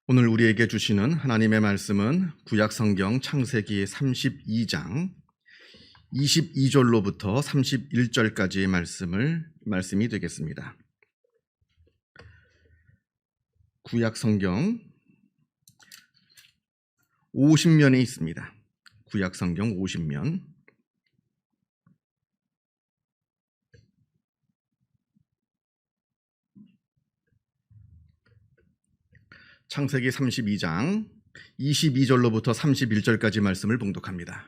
오늘 우리에게 주시는 하나님의 말씀은 구약성경 창세기 32장 22절로부터 31절까지의 말씀이 되겠습니다. 구약성경 50면에 있습니다. 구약성경 50면. 창세기 32장 22절로부터 31절까지 말씀을 봉독합니다.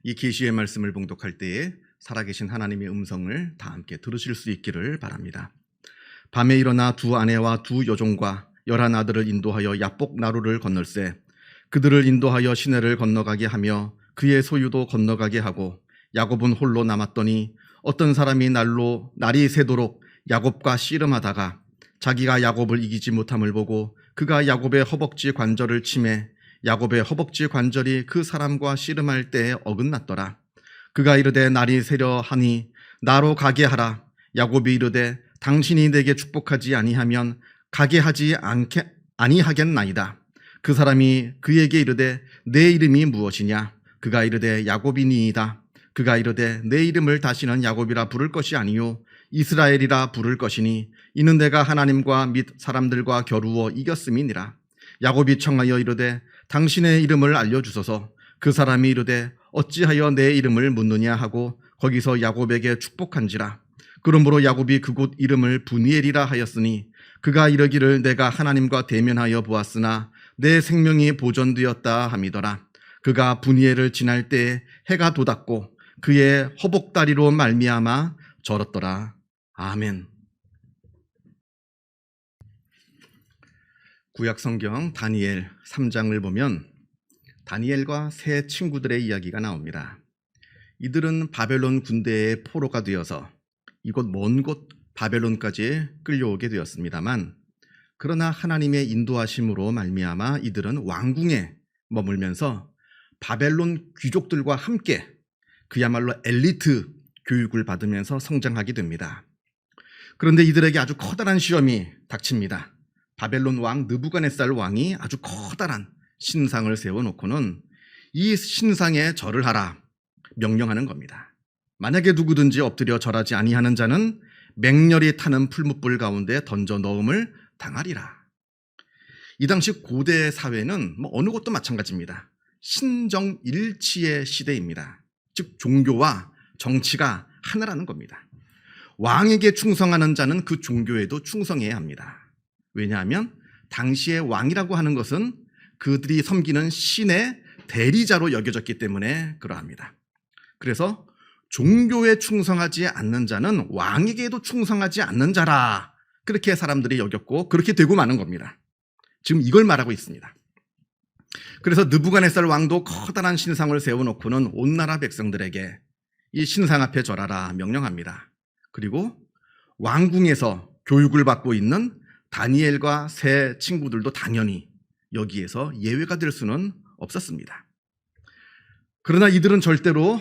이 계시의 말씀을 봉독할 때에 살아계신 하나님의 음성을 다 함께 들으실 수 있기를 바랍니다. 밤에 일어나 두 아내와 두 여종과 11 아들을 인도하여 야복 나루를 건널세 그들을 인도하여 시내를 건너가게 하며 그의 소유도 건너가게 하고 야곱은 홀로 남았더니 어떤 사람이 날이 새도록 야곱과 씨름하다가 자기가 야곱을 이기지 못함을 보고 그가 야곱의 허벅지 관절을 치매 야곱의 허벅지 관절이 그 사람과 씨름할 때에 어긋났더라. 그가 이르되 날이 새려 하니 나로 가게 하라. 야곱이 이르되 당신이 내게 축복하지 아니하면 가게 하지 아니하겠나이다. 그 사람이 그에게 이르되 내 이름이 무엇이냐? 그가 이르되 야곱이니이다. 그가 이르되 내 이름을 다시는 야곱이라 부를 것이 아니요 이스라엘이라 부를 것이니 이는 내가 하나님과 및 사람들과 겨루어 이겼음이니라. 야곱이 청하여 이르되 당신의 이름을 알려주소서. 그 사람이 이르되 어찌하여 내 이름을 묻느냐 하고 거기서 야곱에게 축복한지라. 그러므로 야곱이 그곳 이름을 브니엘이라 하였으니 그가 이르기를 내가 하나님과 대면하여 보았으나 내 생명이 보존되었다 함이더라. 그가 브니엘을 지날 때에 해가 돋았고 그의 허복다리로 말미암아 절었더라. 아멘. 구약성경 다니엘 3장을 보면 다니엘과 세 친구들의 이야기가 나옵니다. 이들은 바벨론 군대의 포로가 되어서 이곳 먼 곳 바벨론까지 끌려오게 되었습니다만 그러나 하나님의 인도하심으로 말미암아 이들은 왕궁에 머물면서 바벨론 귀족들과 함께 그야말로 엘리트 교육을 받으면서 성장하게 됩니다. 그런데 이들에게 아주 커다란 시험이 닥칩니다. 바벨론 왕 느부갓네살 왕이 아주 커다란 신상을 세워놓고는 이 신상에 절을 하라 명령하는 겁니다. 만약에 누구든지 엎드려 절하지 아니하는 자는 맹렬히 타는 풀무불 가운데 던져 넣음을 당하리라. 이 당시 고대 사회는 어느 곳도 마찬가지입니다. 신정일치의 시대입니다. 즉 종교와 정치가 하나라는 겁니다. 왕에게 충성하는 자는 그 종교에도 충성해야 합니다. 왜냐하면 당시의 왕이라고 하는 것은 그들이 섬기는 신의 대리자로 여겨졌기 때문에 그러합니다. 그래서 종교에 충성하지 않는 자는 왕에게도 충성하지 않는 자라 그렇게 사람들이 여겼고 그렇게 되고 마는 겁니다. 지금 이걸 말하고 있습니다. 그래서 느부갓네살 왕도 커다란 신상을 세워놓고는 온 나라 백성들에게 이 신상 앞에 절하라 명령합니다. 그리고 왕궁에서 교육을 받고 있는 다니엘과 세 친구들도 당연히 여기에서 예외가 될 수는 없었습니다. 그러나 이들은 절대로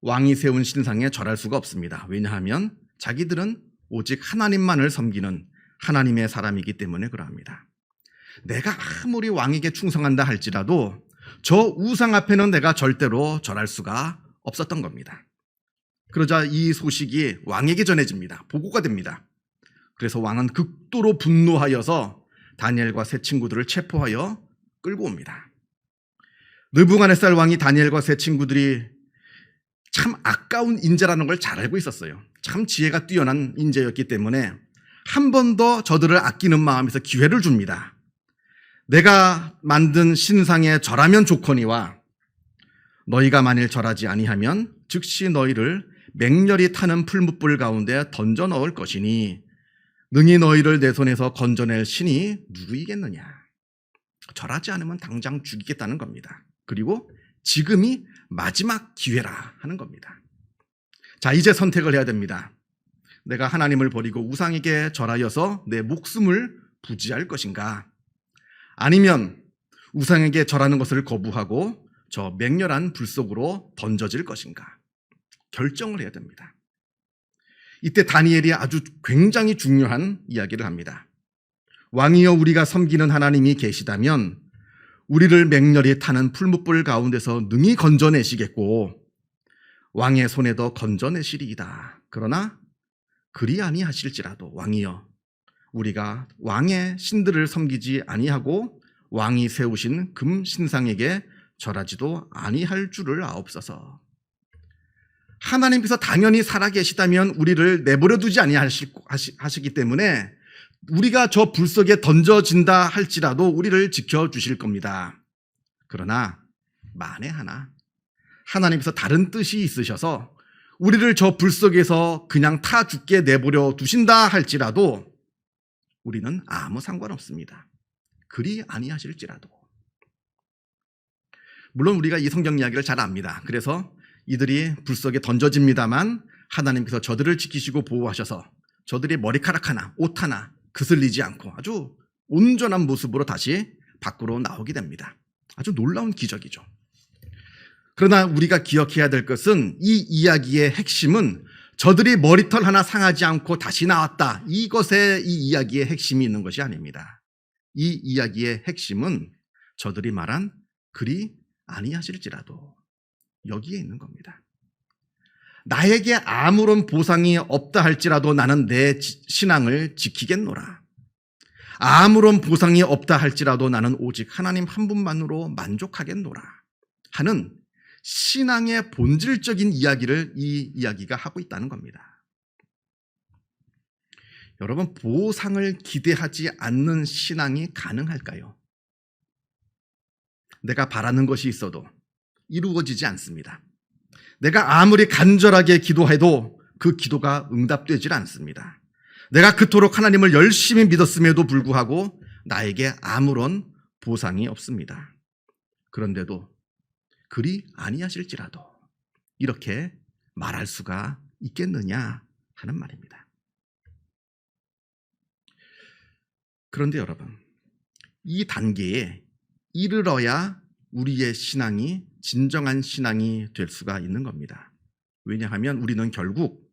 왕이 세운 신상에 절할 수가 없습니다. 왜냐하면 자기들은 오직 하나님만을 섬기는 하나님의 사람이기 때문에 그러합니다. 내가 아무리 왕에게 충성한다 할지라도 저 우상 앞에는 내가 절대로 절할 수가 없었던 겁니다. 그러자 이 소식이 왕에게 전해집니다. 보고가 됩니다. 그래서 왕은 극도로 분노하여서 다니엘과 세 친구들을 체포하여 끌고 옵니다. 느부갓네살 왕이 다니엘과 세 친구들이 참 아까운 인재라는 걸 잘 알고 있었어요. 참 지혜가 뛰어난 인재였기 때문에 한 번 더 저들을 아끼는 마음에서 기회를 줍니다. 내가 만든 신상에 절하면 좋거니와 너희가 만일 절하지 아니하면 즉시 너희를 맹렬히 타는 풀무불 가운데 던져 넣을 것이니 능히 너희를 내 손에서 건져낼 신이 누구이겠느냐. 절하지 않으면 당장 죽이겠다는 겁니다. 그리고 지금이 마지막 기회라 하는 겁니다. 자, 이제 선택을 해야 됩니다. 내가 하나님을 버리고 우상에게 절하여서 내 목숨을 부지할 것인가, 아니면 우상에게 절하는 것을 거부하고 저 맹렬한 불 속으로 던져질 것인가. 결정을 해야 됩니다. 이때 다니엘이 아주 굉장히 중요한 이야기를 합니다. 왕이여 우리가 섬기는 하나님이 계시다면 우리를 맹렬히 타는 풀무불 가운데서 능히 건져내시겠고 왕의 손에도 건져내시리이다. 그러나 그리 아니하실지라도 왕이여 우리가 왕의 신들을 섬기지 아니하고 왕이 세우신 금 신상에게 절하지도 아니할 줄을 아옵소서. 하나님께서 당연히 살아계시다면 우리를 내버려 두지 아니하시기 때문에 우리가 저 불 속에 던져진다 할지라도 우리를 지켜주실 겁니다. 그러나 만에 하나 하나님께서 다른 뜻이 있으셔서 우리를 저 불 속에서 그냥 타 죽게 내버려 두신다 할지라도 우리는 아무 상관없습니다. 그리 아니하실지라도. 물론 우리가 이 성경 이야기를 잘 압니다. 그래서 이들이 불 속에 던져집니다만 하나님께서 저들을 지키시고 보호하셔서 저들이 머리카락 하나, 옷 하나 그슬리지 않고 아주 온전한 모습으로 다시 밖으로 나오게 됩니다. 아주 놀라운 기적이죠. 그러나 우리가 기억해야 될 것은 이 이야기의 핵심은 저들이 머리털 하나 상하지 않고 다시 나왔다. 이것에 이 이야기의 핵심이 있는 것이 아닙니다. 이 이야기의 핵심은 저들이 말한 그리 아니하실지라도 여기에 있는 겁니다. 나에게 아무런 보상이 없다 할지라도 나는 내 신앙을 지키겠노라. 아무런 보상이 없다 할지라도 나는 오직 하나님 한 분만으로 만족하겠노라 하는 신앙의 본질적인 이야기를 이 이야기가 하고 있다는 겁니다. 여러분, 보상을 기대하지 않는 신앙이 가능할까요? 내가 바라는 것이 있어도 이루어지지 않습니다. 내가 아무리 간절하게 기도해도 그 기도가 응답되질 않습니다. 내가 그토록 하나님을 열심히 믿었음에도 불구하고 나에게 아무런 보상이 없습니다. 그런데도 그리 아니하실지라도 이렇게 말할 수가 있겠느냐 하는 말입니다. 그런데 여러분, 이 단계에 이르러야 우리의 신앙이 진정한 신앙이 될 수가 있는 겁니다. 왜냐하면 우리는 결국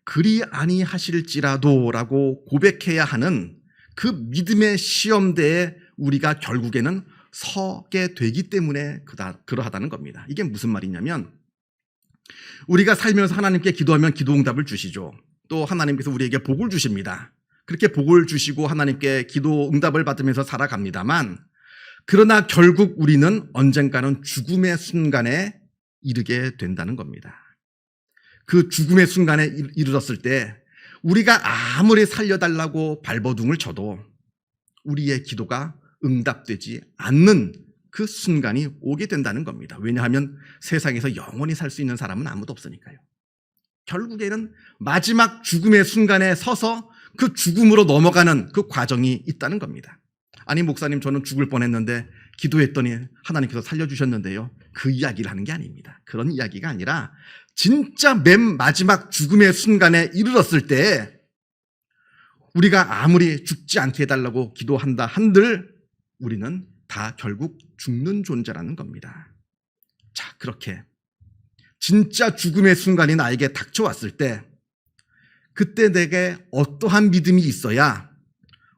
그리 아니하실지라도 라고 고백해야 하는 그 믿음의 시험대에 우리가 결국에는 서게 되기 때문에 그러하다는 겁니다. 이게 무슨 말이냐면 우리가 살면서 하나님께 기도하면 기도 응답을 주시죠. 또 하나님께서 우리에게 복을 주십니다. 그렇게 복을 주시고 하나님께 기도 응답을 받으면서 살아갑니다만 그러나 결국 우리는 언젠가는 죽음의 순간에 이르게 된다는 겁니다. 그 죽음의 순간에 이르렀을 때 우리가 아무리 살려달라고 발버둥을 쳐도 우리의 기도가 응답되지 않는 그 순간이 오게 된다는 겁니다. 왜냐하면 세상에서 영원히 살 수 있는 사람은 아무도 없으니까요. 결국에는 마지막 죽음의 순간에 서서 그 죽음으로 넘어가는 그 과정이 있다는 겁니다. 아니 목사님 저는 죽을 뻔했는데 기도했더니 하나님께서 살려주셨는데요. 그 이야기를 하는 게 아닙니다. 그런 이야기가 아니라 진짜 맨 마지막 죽음의 순간에 이르렀을 때 우리가 아무리 죽지 않게 해달라고 기도한다 한들 우리는 다 결국 죽는 존재라는 겁니다. 자, 그렇게 진짜 죽음의 순간이 나에게 닥쳐왔을 때 그때 내게 어떠한 믿음이 있어야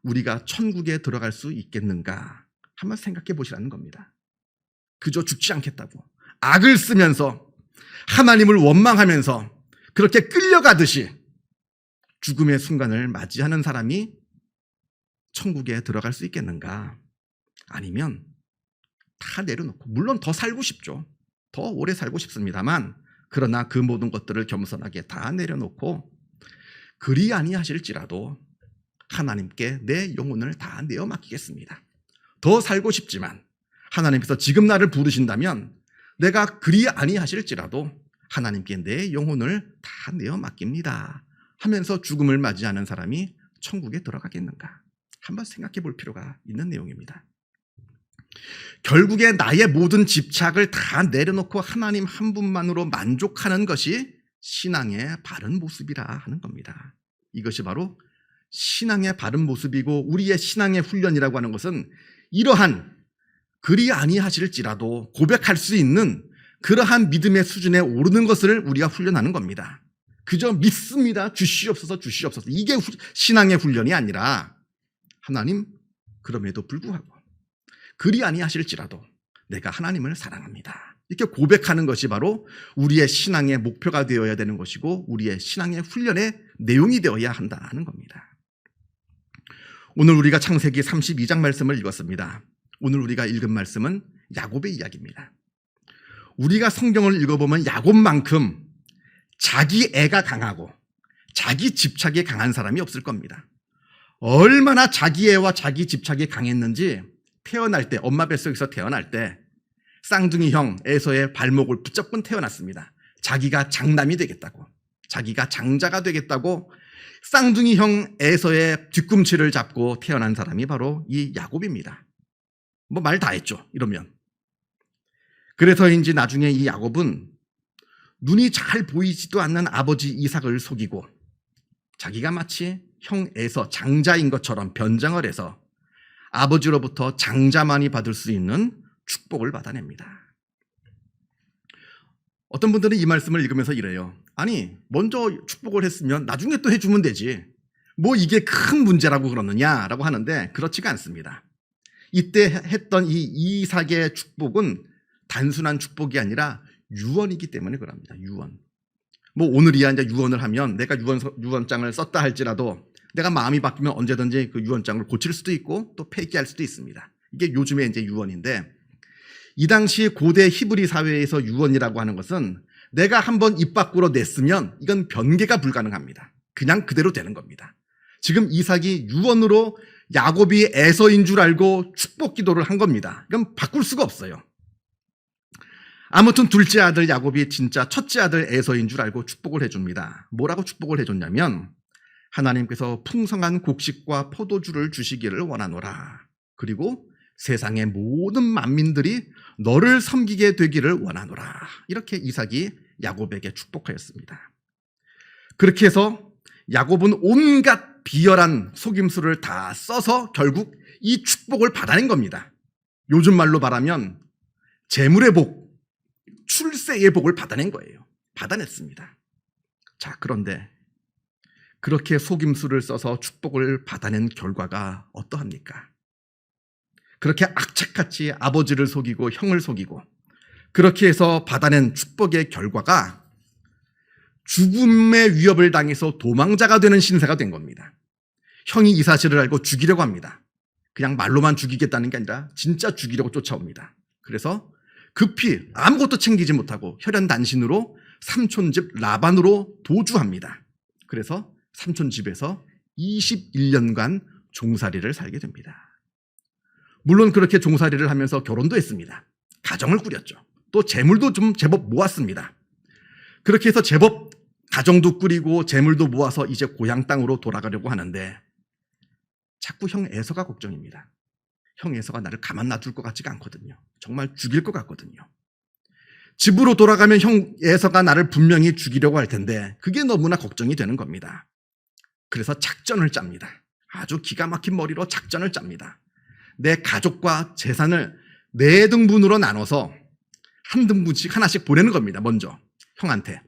우리가 천국에 들어갈 수 있겠는가 한번 생각해 보시라는 겁니다. 그저 죽지 않겠다고 악을 쓰면서 하나님을 원망하면서 그렇게 끌려가듯이 죽음의 순간을 맞이하는 사람이 천국에 들어갈 수 있겠는가? 아니면 다 내려놓고 물론 더 살고 싶죠. 더 오래 살고 싶습니다만 그러나 그 모든 것들을 겸손하게 다 내려놓고 그리 아니하실지라도 하나님께 내 영혼을 다 내어 맡기겠습니다. 더 살고 싶지만 하나님께서 지금 나를 부르신다면 내가 그리 아니하실지라도 하나님께 내 영혼을 다 내어 맡깁니다 하면서 죽음을 맞이하는 사람이 천국에 들어가겠는가? 한번 생각해 볼 필요가 있는 내용입니다. 결국에 나의 모든 집착을 다 내려놓고 하나님 한 분만으로 만족하는 것이 신앙의 바른 모습이라 하는 겁니다. 이것이 바로 신앙의 바른 모습이고 우리의 신앙의 훈련이라고 하는 것은 이러한 그리 아니하실지라도 고백할 수 있는 그러한 믿음의 수준에 오르는 것을 우리가 훈련하는 겁니다. 그저 믿습니다. 주시옵소서 주시옵소서. 이게 신앙의 훈련이 아니라 하나님, 그럼에도 불구하고 그리 아니하실지라도 내가 하나님을 사랑합니다. 이렇게 고백하는 것이 바로 우리의 신앙의 목표가 되어야 되는 것이고 우리의 신앙의 훈련의 내용이 되어야 한다는 겁니다. 오늘 우리가 창세기 32장 말씀을 읽었습니다. 오늘 우리가 읽은 말씀은 야곱의 이야기입니다. 우리가 성경을 읽어보면 야곱만큼 자기 애가 강하고 자기 집착이 강한 사람이 없을 겁니다. 얼마나 자기 애와 자기 집착이 강했는지 태어날 때, 엄마 뱃속에서 태어날 때 쌍둥이 형 에서의 발목을 붙잡고 태어났습니다. 자기가 장남이 되겠다고, 자기가 장자가 되겠다고 쌍둥이 형 에서의 뒤꿈치를 잡고 태어난 사람이 바로 이 야곱입니다. 뭐 말 다 했죠, 이러면. 그래서인지 나중에 이 야곱은 눈이 잘 보이지도 않는 아버지 이삭을 속이고 자기가 마치 형 에서 장자인 것처럼 변장을 해서 아버지로부터 장자만이 받을 수 있는 축복을 받아냅니다. 어떤 분들은 이 말씀을 읽으면서 이래요. 아니, 먼저 축복을 했으면 나중에 또 해주면 되지. 뭐 이게 큰 문제라고 그러느냐라고 하는데 그렇지가 않습니다. 이때 했던 이 이삭의 축복은 단순한 축복이 아니라 유언이기 때문에 그럽니다. 유언. 뭐 오늘이야 이제 유언을 하면 내가 유언장을 썼다 할지라도 내가 마음이 바뀌면 언제든지 그 유언장을 고칠 수도 있고 또 폐기할 수도 있습니다. 이게 요즘에 이제 유언인데, 이 당시 고대 히브리 사회에서 유언이라고 하는 것은 내가 한번 입 밖으로 냈으면 이건 변개가 불가능합니다. 그냥 그대로 되는 겁니다. 지금 이삭이 유언으로 야곱이 에서인 줄 알고 축복 기도를 한 겁니다. 이건 바꿀 수가 없어요. 아무튼 둘째 아들 야곱이 진짜 첫째 아들 에서인 줄 알고 축복을 해줍니다. 뭐라고 축복을 해줬냐면 하나님께서 풍성한 곡식과 포도주를 주시기를 원하노라. 그리고 세상의 모든 만민들이 너를 섬기게 되기를 원하노라. 이렇게 이삭이 야곱에게 축복하였습니다. 그렇게 해서 야곱은 온갖 비열한 속임수를 다 써서 결국 이 축복을 받아낸 겁니다. 요즘 말로 말하면 재물의 복, 출세의 복을 받아낸 거예요. 받아냈습니다. 자, 그런데 그렇게 속임수를 써서 축복을 받아낸 결과가 어떠합니까? 그렇게 악착같이 아버지를 속이고 형을 속이고 그렇게 해서 받아낸 축복의 결과가 죽음의 위협을 당해서 도망자가 되는 신세가 된 겁니다. 형이 이 사실을 알고 죽이려고 합니다. 그냥 말로만 죽이겠다는 게 아니라 진짜 죽이려고 쫓아옵니다. 그래서 급히 아무것도 챙기지 못하고 혈연단신으로 삼촌 집 라반으로 도주합니다. 그래서 삼촌 집에서 21년간 종살이를 살게 됩니다. 물론 그렇게 종살이를 하면서 결혼도 했습니다. 가정을 꾸렸죠. 또 재물도 좀 제법 모았습니다. 그렇게 해서 제법 가정도 꾸리고 재물도 모아서 이제 고향 땅으로 돌아가려고 하는데 자꾸 형 에서가 걱정입니다. 형 에서가 나를 가만 놔둘 것 같지가 않거든요. 정말 죽일 것 같거든요. 집으로 돌아가면 형 에서가 나를 분명히 죽이려고 할 텐데 그게 너무나 걱정이 되는 겁니다. 그래서 작전을 짭니다. 아주 기가 막힌 머리로 작전을 짭니다. 내 가족과 재산을 4등분으로 나눠서 한 등분씩 하나씩 보내는 겁니다. 먼저 형한테.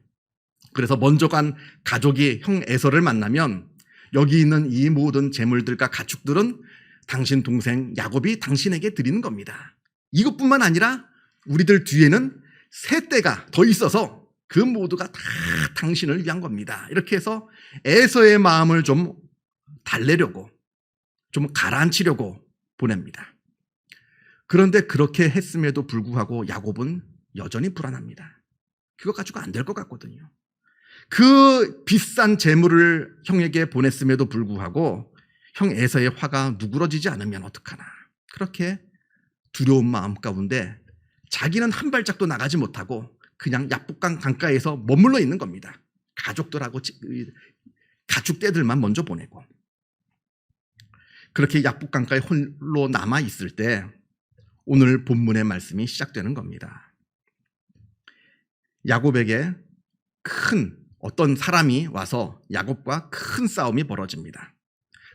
그래서 먼저 간 가족이 형 에서를 만나면 여기 있는 이 모든 재물들과 가축들은 당신 동생 야곱이 당신에게 드리는 겁니다. 이것뿐만 아니라 우리들 뒤에는 3대가 더 있어서 그 모두가 다 당신을 위한 겁니다. 이렇게 해서 에서의 마음을 좀 달래려고, 좀 가라앉히려고 보냅니다. 그런데 그렇게 했음에도 불구하고 야곱은 여전히 불안합니다. 그거 가지고 안 될 것 같거든요. 그 비싼 재물을 형에게 보냈음에도 불구하고 형 에서의 화가 누그러지지 않으면 어떡하나. 그렇게 두려운 마음 가운데 자기는 한 발짝도 나가지 못하고 그냥 야복강 강가에서 머물러 있는 겁니다. 가족들하고 가축떼들만 먼저 보내고. 그렇게 야복강가에 홀로 남아있을 때 오늘 본문의 말씀이 시작되는 겁니다. 야곱에게 큰 어떤 사람이 와서 야곱과 큰 싸움이 벌어집니다.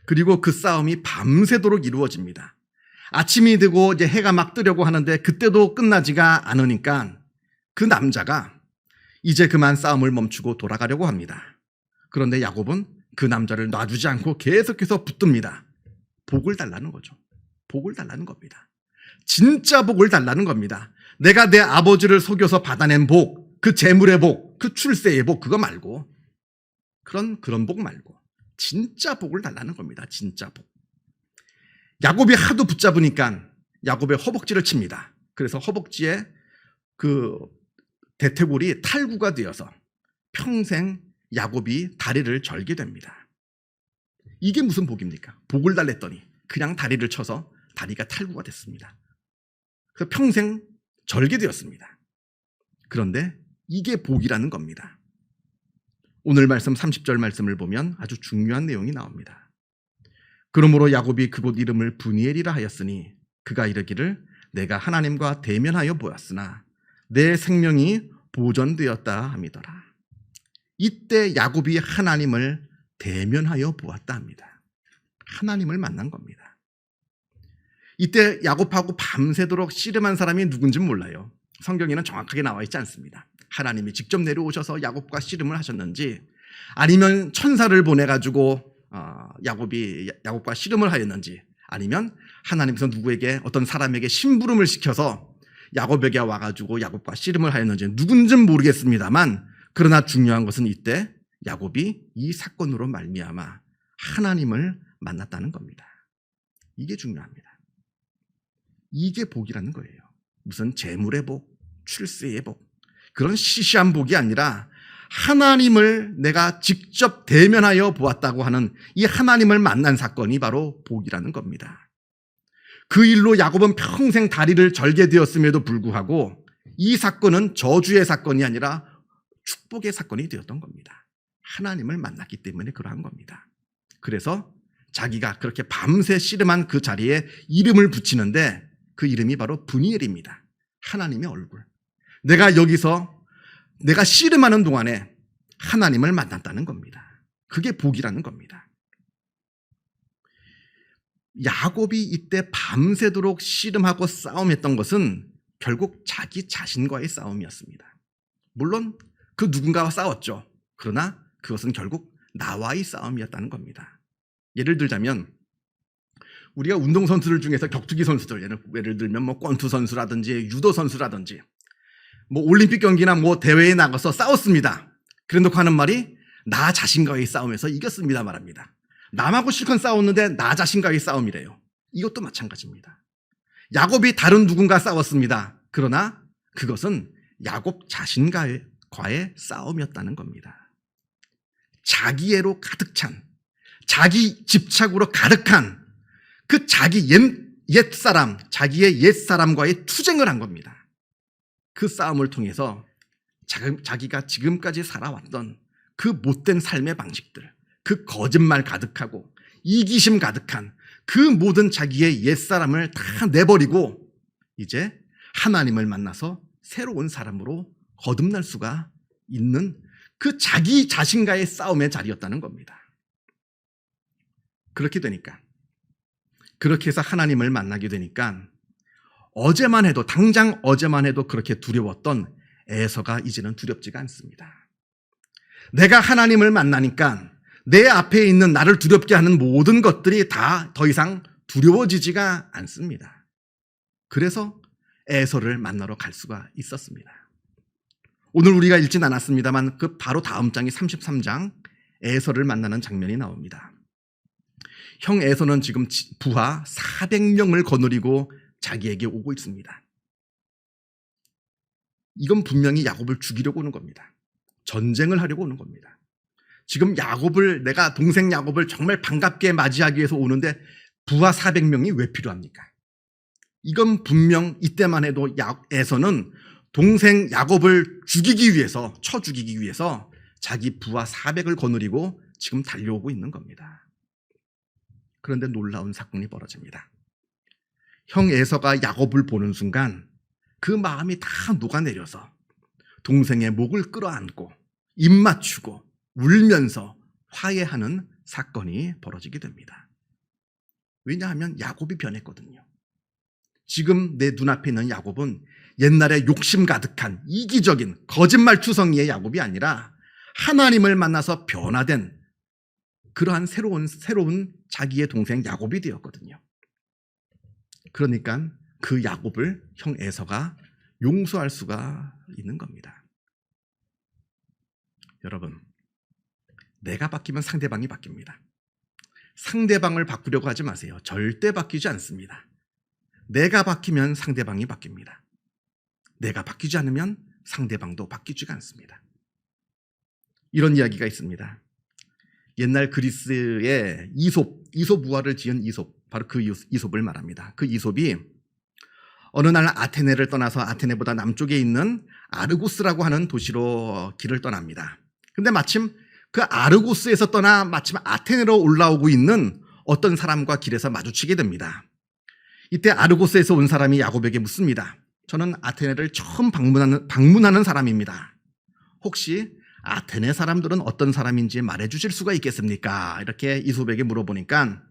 그리고 그 싸움이 밤새도록 이루어집니다. 아침이 되고 이제 해가 막 뜨려고 하는데 그때도 끝나지가 않으니까 그 남자가 이제 그만 싸움을 멈추고 돌아가려고 합니다. 그런데 야곱은 그 남자를 놔주지 않고 계속해서 붙듭니다. 복을 달라는 거죠. 복을 달라는 겁니다. 진짜 복을 달라는 겁니다. 내가 내 아버지를 속여서 받아낸 복, 그 재물의 복, 그 출세의 복, 그거 말고 그런 복 말고 진짜 복을 달라는 겁니다. 진짜 복. 야곱이 하도 붙잡으니까 야곱의 허벅지를 칩니다. 그래서 허벅지에 그 대퇴골이 탈구가 되어서 평생 야곱이 다리를 절게 됩니다. 이게 무슨 복입니까? 복을 달랬더니 그냥 다리를 쳐서 다리가 탈구가 됐습니다. 그래서 평생 절게 되었습니다. 그런데 이게 복이라는 겁니다. 오늘 말씀 30절 말씀을 보면 아주 중요한 내용이 나옵니다. 그러므로 야곱이 그곳 이름을 브니엘이라 하였으니 그가 이르기를 내가 하나님과 대면하여 보았으나 내 생명이 보존되었다 함이더라. 이때 야곱이 하나님을 대면하여 보았다 합니다. 하나님을 만난 겁니다. 이때 야곱하고 밤새도록 씨름한 사람이 누군지 몰라요. 성경에는 정확하게 나와 있지 않습니다. 하나님이 직접 내려오셔서 야곱과 씨름을 하셨는지 아니면 천사를 보내가지고 야곱이 야곱과 씨름을 하였는지 아니면 하나님께서 누구에게 어떤 사람에게 심부름을 시켜서 야곱에게 와가지고 야곱과 씨름을 하였는지 누군지는 모르겠습니다만 그러나 중요한 것은 이때 야곱이 이 사건으로 말미암아 하나님을 만났다는 겁니다. 이게 중요합니다. 이게 복이라는 거예요. 무슨 재물의 복, 출세의 복 그런 시시한 복이 아니라 하나님을 내가 직접 대면하여 보았다고 하는 이 하나님을 만난 사건이 바로 복이라는 겁니다. 그 일로 야곱은 평생 다리를 절게 되었음에도 불구하고 이 사건은 저주의 사건이 아니라 축복의 사건이 되었던 겁니다. 하나님을 만났기 때문에 그러한 겁니다. 그래서 자기가 그렇게 밤새 씨름한 그 자리에 이름을 붙이는데 그 이름이 바로 브니엘입니다. 하나님의 얼굴. 내가 여기서 내가 씨름하는 동안에 하나님을 만났다는 겁니다. 그게 복이라는 겁니다. 야곱이 이때 밤새도록 씨름하고 싸움했던 것은 결국 자기 자신과의 싸움이었습니다. 물론 그 누군가와 싸웠죠. 그러나 그것은 결국 나와의 싸움이었다는 겁니다. 예를 들자면 우리가 운동선수들 중에서 격투기 선수들 예를 들면 뭐 권투 선수라든지 유도 선수라든지 뭐 올림픽 경기나 뭐 대회에 나가서 싸웠습니다. 그래놓고 하는 말이 나 자신과의 싸움에서 이겼습니다 말합니다. 남하고 실컷 싸웠는데 나 자신과의 싸움이래요. 이것도 마찬가지입니다. 야곱이 다른 누군가 싸웠습니다. 그러나 그것은 야곱 자신과의 싸움이었다는 겁니다. 자기애로 가득 찬, 자기 집착으로 가득한 그 자기 옛사람, 자기의 옛사람과의 투쟁을 한 겁니다. 그 싸움을 통해서 자기가 지금까지 살아왔던 그 못된 삶의 방식들, 그 거짓말 가득하고 이기심 가득한 그 모든 자기의 옛사람을 다 내버리고 이제 하나님을 만나서 새로운 사람으로 거듭날 수가 있는 그 자기 자신과의 싸움의 자리였다는 겁니다. 그렇게 되니까 그렇게 해서 하나님을 만나게 되니까 당장 어제만 해도 그렇게 두려웠던 에서가 이제는 두렵지가 않습니다. 내가 하나님을 만나니까 내 앞에 있는 나를 두렵게 하는 모든 것들이 다 더 이상 두려워지지가 않습니다. 그래서 에서를 만나러 갈 수가 있었습니다. 오늘 우리가 읽진 않았습니다만 그 바로 다음 장이 33장 에서를 만나는 장면이 나옵니다. 형 에서는 지금 부하 400명을 거느리고 자기에게 오고 있습니다. 이건 분명히 야곱을 죽이려고 오는 겁니다. 전쟁을 하려고 오는 겁니다. 지금 내가 동생 야곱을 정말 반갑게 맞이하기 위해서 오는데 부하 400명이 왜 필요합니까? 이건 분명 이때만 해도 에서는 동생 야곱을 쳐 죽이기 위해서 자기 부하 400을 거느리고 지금 달려오고 있는 겁니다. 그런데 놀라운 사건이 벌어집니다. 형 에서가 야곱을 보는 순간 그 마음이 다 녹아내려서 동생의 목을 끌어안고 입 맞추고 울면서 화해하는 사건이 벌어지게 됩니다. 왜냐하면 야곱이 변했거든요. 지금 내 눈앞에 있는 야곱은 옛날에 욕심 가득한 이기적인 거짓말투성이의 야곱이 아니라 하나님을 만나서 변화된 그러한 새로운 자기의 동생 야곱이 되었거든요. 그러니까 그 야곱을 형 에서가 용서할 수가 있는 겁니다. 여러분, 내가 바뀌면 상대방이 바뀝니다. 상대방을 바꾸려고 하지 마세요. 절대 바뀌지 않습니다. 내가 바뀌면 상대방이 바뀝니다. 내가 바뀌지 않으면 상대방도 바뀌지가 않습니다. 이런 이야기가 있습니다. 옛날 그리스의 이솝 우화를 지은 이솝, 바로 그 이솝을 말합니다. 그 이솝이 어느 날 아테네를 떠나서 아테네보다 남쪽에 있는 아르고스라고 하는 도시로 길을 떠납니다. 근데 마침 그 아르고스에서 떠나 마침 아테네로 올라오고 있는 어떤 사람과 길에서 마주치게 됩니다. 이때 아르고스에서 온 사람이 야곱에게 묻습니다. 저는 아테네를 처음 방문하는 사람입니다. 혹시 아테네 사람들은 어떤 사람인지 말해주실 수가 있겠습니까? 이렇게 이솝에게 물어보니까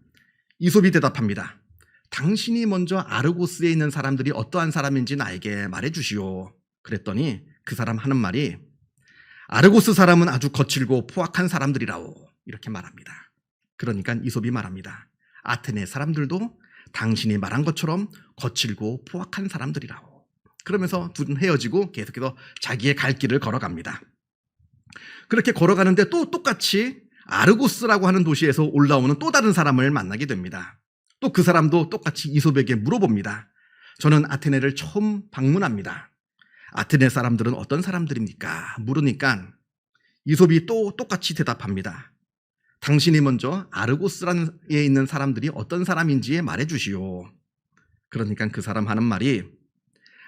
이솝이 대답합니다. 당신이 먼저 아르고스에 있는 사람들이 어떠한 사람인지 나에게 말해주시오. 그랬더니 그 사람 하는 말이 아르고스 사람은 아주 거칠고 포악한 사람들이라오. 이렇게 말합니다. 그러니까 이솝이 말합니다. 아테네 사람들도 당신이 말한 것처럼 거칠고 포악한 사람들이라오. 그러면서 둘은 헤어지고 계속해서 자기의 갈 길을 걸어갑니다. 그렇게 걸어가는데 또 똑같이 아르고스라고 하는 도시에서 올라오는 또 다른 사람을 만나게 됩니다. 또 그 사람도 똑같이 이솝에게 물어봅니다. 저는 아테네를 처음 방문합니다. 아테네 사람들은 어떤 사람들입니까? 물으니까 이솝이 또 똑같이 대답합니다. 당신이 먼저 아르고스에 있는 사람들이 어떤 사람인지 말해주시오. 그러니까 그 사람 하는 말이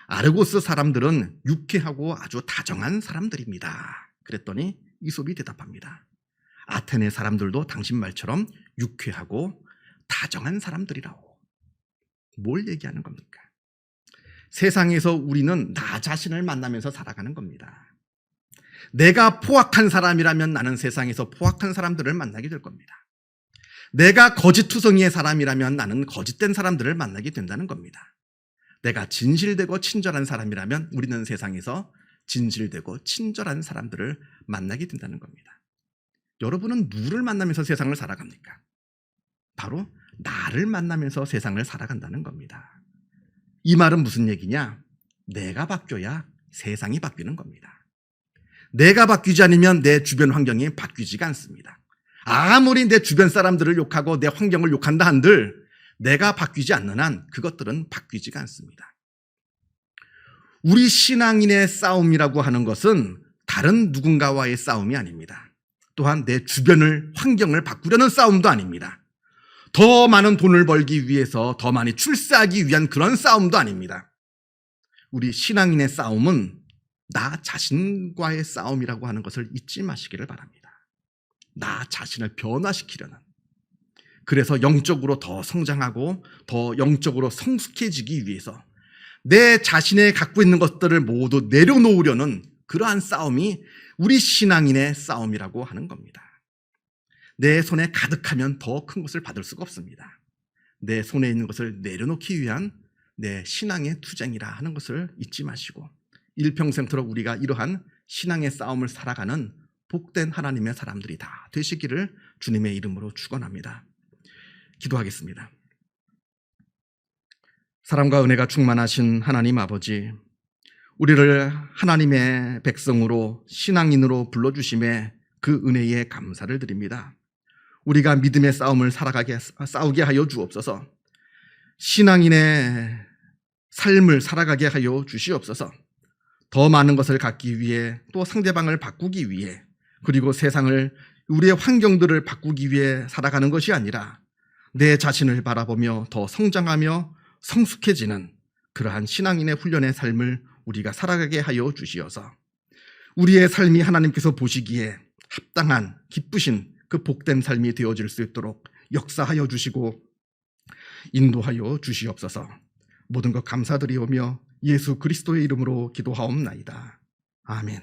아르고스 사람들은 유쾌하고 아주 다정한 사람들입니다. 그랬더니 이솝이 대답합니다. 아테네 사람들도 당신 말처럼 유쾌하고 다정한 사람들이라고. 뭘 얘기하는 겁니까? 세상에서 우리는 나 자신을 만나면서 살아가는 겁니다. 내가 포악한 사람이라면 나는 세상에서 포악한 사람들을 만나게 될 겁니다. 내가 거짓투성이의 사람이라면 나는 거짓된 사람들을 만나게 된다는 겁니다. 내가 진실되고 친절한 사람이라면 우리는 세상에서 진실되고 친절한 사람들을 만나게 된다는 겁니다. 여러분은 누구를 만나면서 세상을 살아갑니까? 바로 나를 만나면서 세상을 살아간다는 겁니다. 이 말은 무슨 얘기냐? 내가 바뀌어야 세상이 바뀌는 겁니다. 내가 바뀌지 않으면 내 주변 환경이 바뀌지가 않습니다. 아무리 내 주변 사람들을 욕하고 내 환경을 욕한다 한들 내가 바뀌지 않는 한 그것들은 바뀌지가 않습니다. 우리 신앙인의 싸움이라고 하는 것은 다른 누군가와의 싸움이 아닙니다. 또한 내 주변을, 환경을 바꾸려는 싸움도 아닙니다. 더 많은 돈을 벌기 위해서 더 많이 출세하기 위한 그런 싸움도 아닙니다. 우리 신앙인의 싸움은 나 자신과의 싸움이라고 하는 것을 잊지 마시기를 바랍니다. 나 자신을 변화시키려는, 그래서 영적으로 더 성장하고 더 영적으로 성숙해지기 위해서 내 자신의 갖고 있는 것들을 모두 내려놓으려는 그러한 싸움이 우리 신앙인의 싸움이라고 하는 겁니다. 내 손에 가득하면 더 큰 것을 받을 수가 없습니다. 내 손에 있는 것을 내려놓기 위한 내 신앙의 투쟁이라 하는 것을 잊지 마시고 일평생토록 우리가 이러한 신앙의 싸움을 살아가는 복된 하나님의 사람들이 다 되시기를 주님의 이름으로 축원합니다. 기도하겠습니다. 사랑과 은혜가 충만하신 하나님 아버지, 우리를 하나님의 백성으로 신앙인으로 불러주심에 그 은혜에 감사를 드립니다. 우리가 믿음의 싸움을 싸우게 하여 주옵소서. 신앙인의 삶을 살아가게 하여 주시옵소서. 더 많은 것을 갖기 위해, 또 상대방을 바꾸기 위해, 그리고 세상을, 우리의 환경들을 바꾸기 위해 살아가는 것이 아니라 내 자신을 바라보며 더 성장하며 성숙해지는 그러한 신앙인의 훈련의 삶을 우리가 살아가게 하여 주시어서 우리의 삶이 하나님께서 보시기에 합당한 기쁘신 그 복된 삶이 되어질 수 있도록 역사하여 주시고 인도하여 주시옵소서. 모든 것 감사드리오며 예수 그리스도의 이름으로 기도하옵나이다. 아멘.